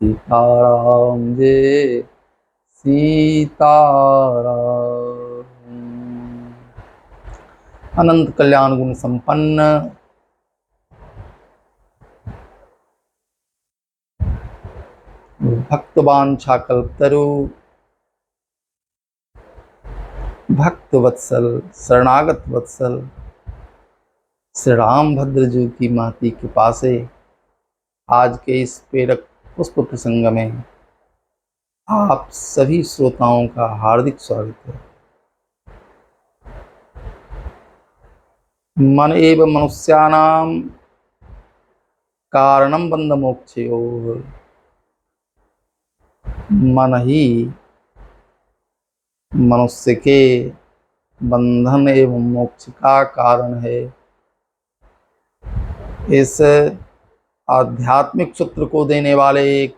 सीताराम जय सीताराम। अनंत कल्याण गुण संपन्न भक्तवांछा कल्पतरु भक्त वत्सल शरणागत वत्सल श्री रामभद्र जी की महती कृपा से आज के इस प्रेरक पुष्प प्रसंग में आप सभी श्रोताओं का हार्दिक स्वागत है। मन एव मनुष्याणाम कारणम बंध मोक्षयोः। मन ही मनुष्य के बंधन एवं मोक्ष का कारण है। इस आध्यात्मिक सूत्र को देने वाले एक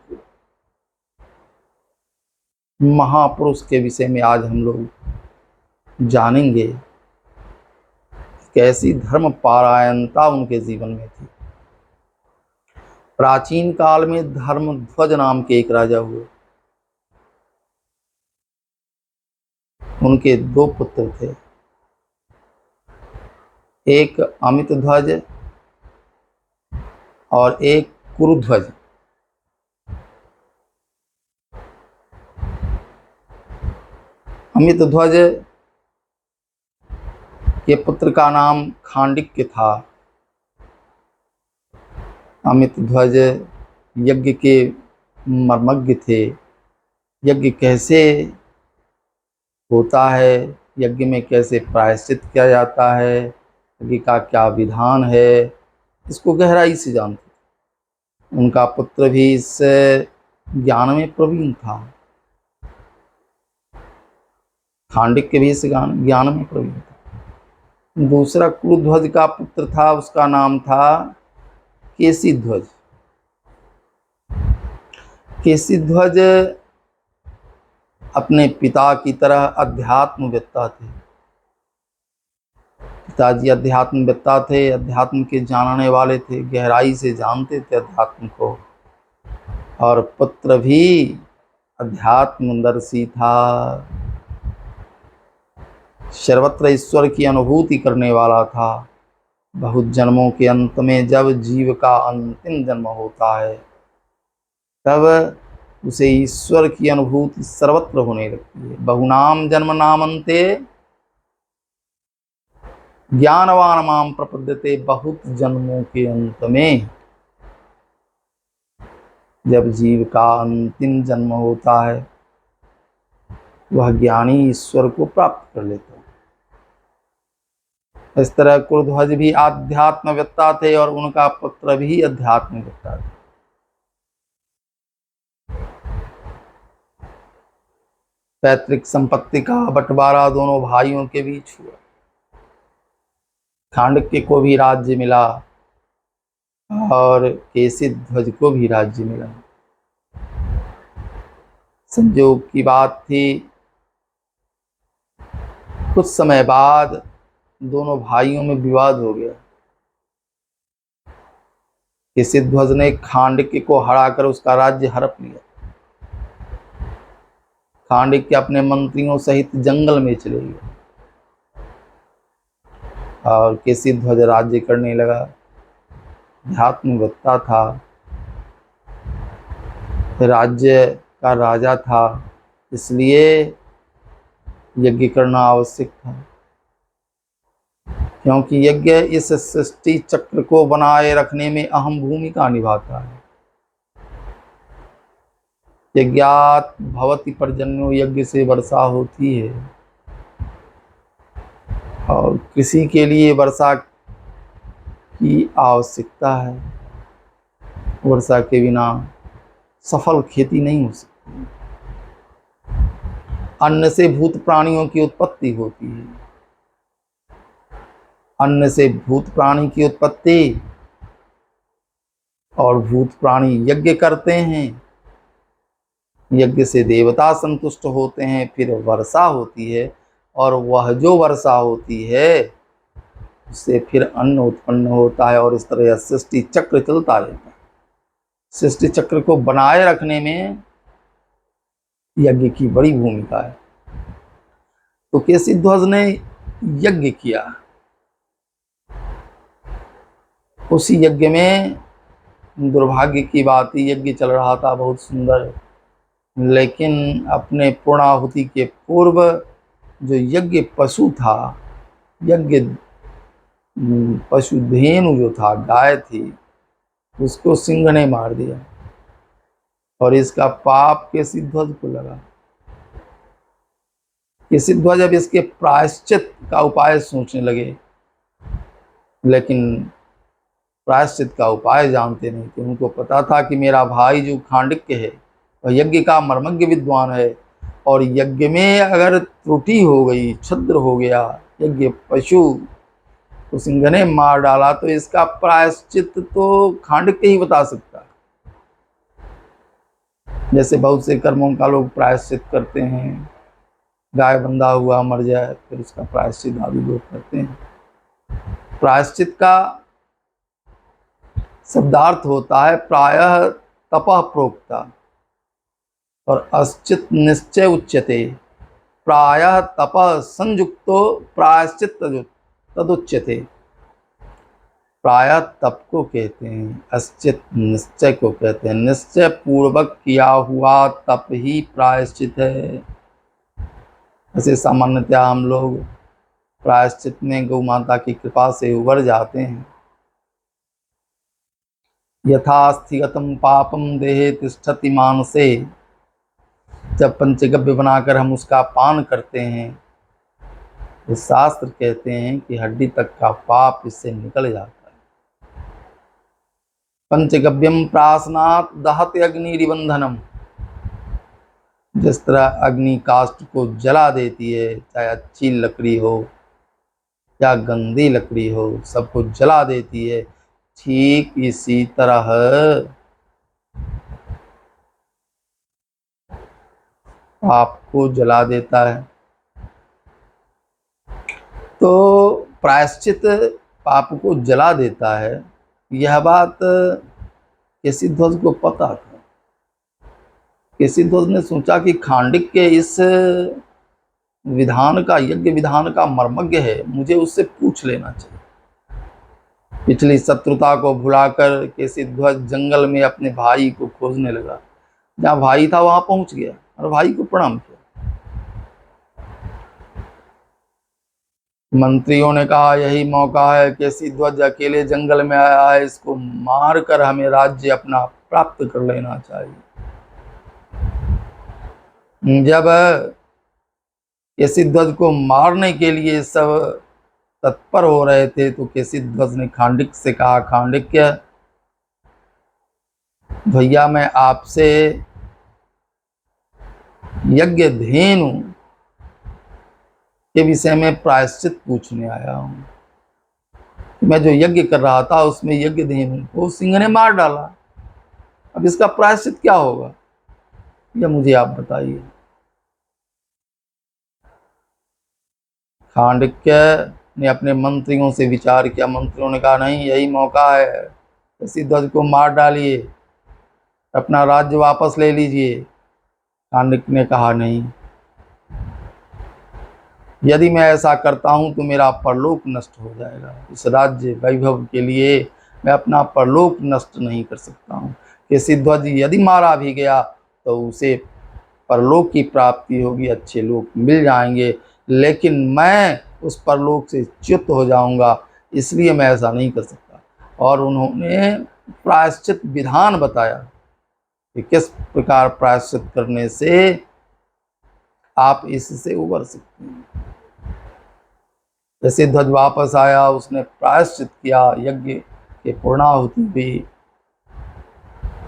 महापुरुष के विषय में आज हम लोग जानेंगे। कैसी धर्म पारायणता उनके जीवन में थी। प्राचीन काल में धर्मध्वज नाम के एक राजा हुए। उनके दो पुत्र थे, एक अमित ध्वज और एक कुरुध्वज। अमित ध्वज के पुत्र का नाम खांडिक्य था। अमित ध्वज यज्ञ के मर्मज्ञ थे। यज्ञ कैसे होता है, यज्ञ में कैसे प्रायश्चित किया जाता है, यज्ञ का क्या विधान है, इसको गहराई से जानते थे। उनका पुत्र भी इस ज्ञान में प्रवीण था। खांडिक्य भी इस ज्ञान में प्रवीण था। दूसरा कुरुध्वज का पुत्र था, उसका नाम था केसी ध्वज। केसी ध्वज अपने पिता की तरह अध्यात्मवेत्ता थे। पिताजी अध्यात्मवेत्ता थे, अध्यात्म के जानने वाले थे, गहराई से जानते थे अध्यात्म को। और पुत्र भी अध्यात्मदर्शी था, सर्वत्र ईश्वर की अनुभूति करने वाला था। बहुत जन्मों के अंत में जब जीव का अंतिम जन्म होता है तब उसे ईश्वर की अनुभूति सर्वत्र होने लगती है। बहुनाम जन्म नामन्ते ज्ञानवान माम प्रपद्यते। बहुत जन्मों के अंत में जब जीव का अंतिम जन्म होता है वह ज्ञानी ईश्वर को प्राप्त कर लेता है। इस तरह कुरुध्वज भी आध्यात्मवेत्ता थे और उनका पुत्र भी अध्यात्मवेत्ता था। पैतृक संपत्ति का बंटवारा दोनों भाइयों के बीच हुआ। खांडक्य को भी राज्य मिला और केसी ध्वज को भी राज्य मिला। संयोग की बात थी, कुछ समय बाद दोनों भाइयों में विवाद हो गया। केसी ध्वज ने खांडक्य को हराकर उसका राज्य हड़प लिया। खांडक्य अपने मंत्रियों सहित जंगल में चले गए और केसी ध्वज राज्य करने लगा। अध्यात्मवेत्ता था, राज्य का राजा था, इसलिए यज्ञ करना आवश्यक था। क्योंकि यज्ञ इस सृष्टि चक्र को बनाए रखने में अहम भूमिका निभाता है। यज्ञात भवति पर्जन्यो, यज्ञ से वर्षा होती है और कृषि के लिए वर्षा की आवश्यकता है। वर्षा के बिना सफल खेती नहीं हो सकती। अन्न से भूत प्राणियों की उत्पत्ति होती है। अन्न से भूत प्राणी की उत्पत्ति, और भूत प्राणी यज्ञ करते हैं। यज्ञ से देवता संतुष्ट होते हैं, फिर वर्षा होती है और वह जो वर्षा होती है उससे फिर अन्न उत्पन्न होता है और इस तरह सृष्टि चक्र चलता रहता है। सृष्टि चक्र को बनाए रखने में यज्ञ की बड़ी भूमिका है। तो केसी ध्वज ने यज्ञ किया। उसी यज्ञ में दुर्भाग्य की बात, यज्ञ चल रहा था बहुत सुंदर, लेकिन अपने पूर्णाहुति के पूर्व जो यज्ञ पशु था, यज्ञ पशु धेनु जो था, गाय थी, उसको सिंह ने मार दिया और इसका पाप केसी ध्वज को लगा। केसी ध्वज अब इसके प्रायश्चित का उपाय सोचने लगे, लेकिन प्रायश्चित का उपाय जानते नहीं थे। उनको पता था कि मेरा भाई जो खांडिक्य है वह यज्ञ का मर्मज्ञ विद्वान है, और यज्ञ में अगर त्रुटि हो गई, छिद्र हो गया, यज्ञ पशु तो सिंह ने मार डाला, तो इसका प्रायश्चित तो खांडिक्य ही बता सकता है। जैसे बहुत से कर्मों का लोग प्रायश्चित करते हैं, गाय बंधा हुआ मर जाए फिर उसका प्रायश्चित आदि लोग करते हैं। प्रायश्चित का शब्दार्थ होता है प्रायः तपः प्रोक्ता, और अश्चित निश्चय उच्यते। प्रायः तपः संयुक्तो प्रायश्चित तदुच्यते। प्रायः तप को कहते हैं, अश्चित निश्चय को कहते हैं। निश्चय पूर्वक किया हुआ तप ही प्रायश्चित है। ऐसे सामान्यतया हम लोग प्रायश्चित में गौ माता की कृपा से उबर जाते हैं। यथास्थिगतम पापम देहे तिष्ठति मानसे, जब पंचगव्य बनाकर हम उसका पान करते हैं तो शास्त्र कहते हैं कि हड्डी तक का पाप इससे निकल जाता है। पंचगव्यम प्रासनात् दहते अग्निरिबंधनम, जिस तरह अग्नि काष्ठ को जला देती है, चाहे अच्छी लकड़ी हो या गंदी लकड़ी हो, सबको जला देती है, ठीक इसी तरह पाप को जला देता है। तो प्रायश्चित पाप को जला देता है, यह बात केसी ध्वज को पता था। केसी ध्वज ने सोचा कि खांडिक के इस विधान का, यज्ञ विधान का मर्मज्ञ है, मुझे उससे पूछ लेना चाहिए। पिछली शत्रुता को भुलाकर केसी ध्वज जंगल में अपने भाई को खोजने लगा। जहाँ भाई था वहां पहुंच गया और भाई को प्रणाम किया। मंत्रियों ने कहा यही मौका है, केसी ध्वज अकेले जंगल में आया है, इसको मार कर हमें राज्य अपना प्राप्त कर लेना चाहिए। जब केसी ध्वज को मारने के लिए सब तत्पर हो रहे थे तो केसी ध्वज ने खांडिक से कहा, खांडिक्य भैया, मैं आपसे यज्ञ धेनु के विषय में प्रायश्चित पूछने आया हूं। मैं जो यज्ञ कर रहा था उसमें यज्ञ धेनु को सिंह ने मार डाला, अब इसका प्रायश्चित क्या होगा, यह मुझे आप बताइए। खांडिक्य ने अपने मंत्रियों से विचार किया। मंत्रियों ने कहा नहीं, यही मौका है, केसी ध्वज को मार डालिए, अपना राज्य वापस ले लीजिए। खांडिक्य ने कहा नहीं, यदि मैं ऐसा करता हूं तो मेरा परलोक नष्ट हो जाएगा। इस राज्य वैभव के लिए मैं अपना परलोक नष्ट नहीं कर सकता हूं। केसी ध्वज यदि मारा भी गया तो उसे परलोक की प्राप्ति होगी, अच्छे लोग मिल जाएंगे, लेकिन मैं उस परलोक से च्युत हो जाऊंगा, इसलिए मैं ऐसा नहीं कर सकता। और उन्होंने प्रायश्चित विधान बताया कि किस प्रकार प्रायश्चित करने से आप इससे उबर सकते हैं। जैसे ध्वज वापस आया, उसने प्रायश्चित किया, यज्ञ के पूर्णाहुति भी,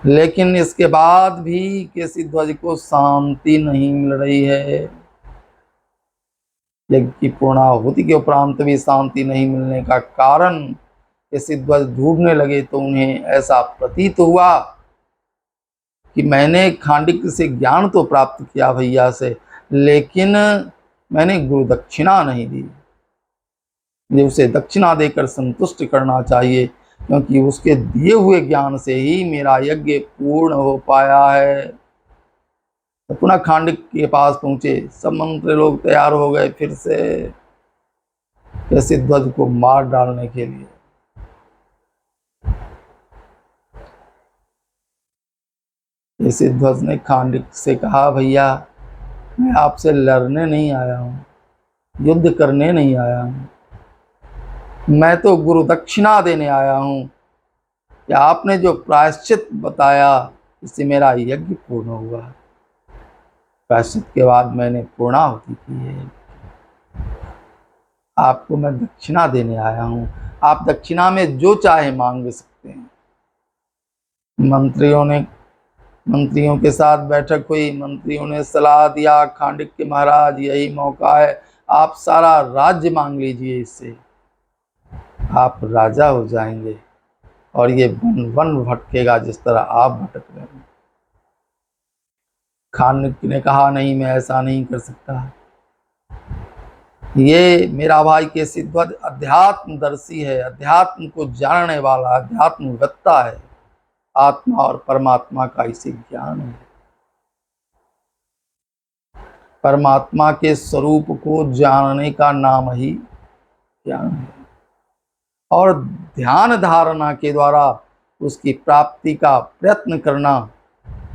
लेकिन इसके बाद भी केसी ध्वज को शांति नहीं मिल रही है। यज्ञ की पूर्णाहुति के उपरांत भी शांति नहीं मिलने का कारण केसी ध्वज ढूंढने लगे तो उन्हें ऐसा प्रतीत हुआ कि मैंने खांडिक से ज्ञान तो प्राप्त किया भैया से, लेकिन मैंने गुरु दक्षिणा नहीं दी। मुझे उसे दक्षिणा देकर संतुष्ट करना चाहिए। क्योंकि उसके दिए हुए ज्ञान से ही मेरा यज्ञ पूर्ण हो पाया है। तो पुनः खांडिक के पास पहुंचे, सब मंत्री लोग तैयार हो गए फिर से केशिध्वज को मार डालने के लिए। केशिध्वज ने खांडिक से कहा, भैया मैं आपसे लड़ने नहीं आया हूँ, युद्ध करने नहीं आया हूँ, मैं तो गुरु दक्षिणा देने आया हूँ कि आपने जो प्रायश्चित बताया इससे मेरा यज्ञ पूर्ण हुआ। प्रायश्चित के बाद मैंने पूर्णाहुति की है, आपको मैं दक्षिणा देने आया हूँ, आप दक्षिणा में जो चाहे मांग सकते हैं। मंत्रियों के साथ बैठक हुई। मंत्रियों ने सलाह दिया, खांडिक के महाराज यही मौका है, आप सारा राज्य मांग लीजिए, इससे आप राजा हो जाएंगे और ये वन भटकेगा जिस तरह आप भटक रहे हैं। खांडिक ने कहा, नहीं मैं ऐसा नहीं कर सकता, ये मेरा भाई केशिध्वज अध्यात्मदर्शी है, अध्यात्म को जानने वाला अध्यात्मवेत्ता है, आत्मा और परमात्मा का इसे ज्ञान है। परमात्मा के स्वरूप को जानने का नाम ही ज्ञान है और ध्यान धारणा के द्वारा उसकी प्राप्ति का प्रयत्न करना,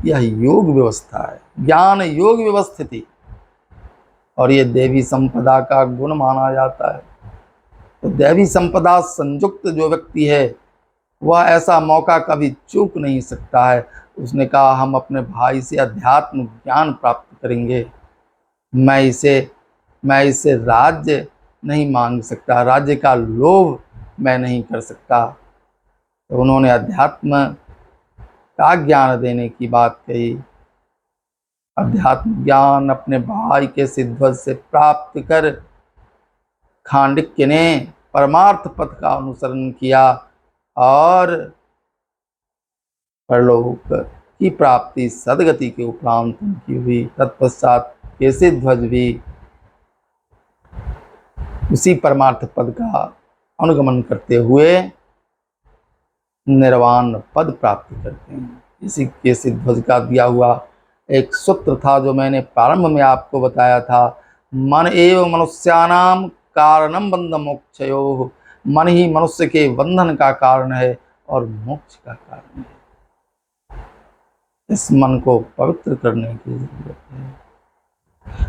यह योग व्यवस्था है, ज्ञान योग व्यवस्थिति, और ये देवी संपदा का गुण माना जाता है। तो देवी संपदा संयुक्त जो व्यक्ति है वह ऐसा मौका कभी चूक नहीं सकता है। उसने कहा, हम अपने भाई से अध्यात्म ज्ञान प्राप्त करेंगे, मैं इसे राज्य नहीं मांग सकता, राज्य का लोभ मैं नहीं कर सकता। तो उन्होंने अध्यात्म का ज्ञान देने की बात कही। अध्यात्म ज्ञान अपने भाई केशिध्वज से प्राप्त कर खांडिक्य ने परमार्थ पथ का अनुसरण किया और परलोक की प्राप्ति सदगति के उपरांत उनकी हुई। तत्पश्चात केशिध्वज भी उसी परमार्थ पद का अनुगमन करते हुए निर्वाण पद प्राप्त करते हैं। इसी केशिध्वज का दिया हुआ एक सूत्र था जो मैंने प्रारंभ में आपको बताया था, मन एव मनुष्यानाम कारणम बंध मोक्षयोः, मन ही मनुष्य के बंधन का कारण है और मोक्ष का कारण है। इस मन को पवित्र करने की जरूरत है।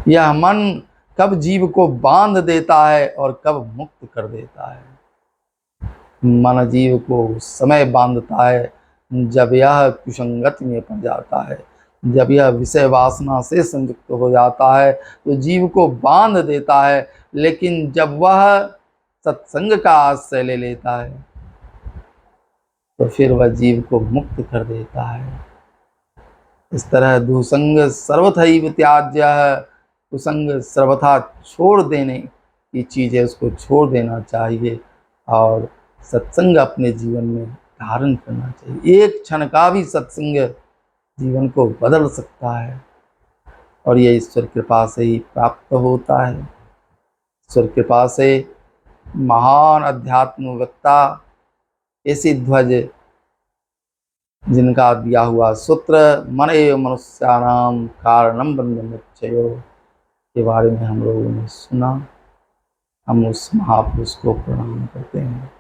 यह मन कब जीव को बांध देता है और कब मुक्त कर देता है। मन जीव को उस समय बांधता है जब यह कुसंगति में पड़ जाता है, जब यह विषय वासना से संयुक्त हो जाता है तो जीव को बांध देता है। लेकिन जब वह सत्संग का आश्रय ले लेता है तो फिर वह जीव को मुक्त कर देता है। इस तरह दुसंग सर्वथैव त्याज्यः, कुसंग सर्वथा छोड़ देने की चीज़ है, उसको छोड़ देना चाहिए और सत्संग अपने जीवन में धारण करना चाहिए। एक क्षण का भी सत्संग जीवन को बदल सकता है और ये ईश्वर कृपा से ही प्राप्त होता है। ईश्वर कृपा से महान अध्यात्मवेत्ता केशिध्वज, जिनका दिया हुआ सूत्र मन एव मनुष्यानाम कारणम बंध मोक्षयोः के बारे में हम लोगों ने सुना, हम उस महापुरुष को प्रणाम करते हैं।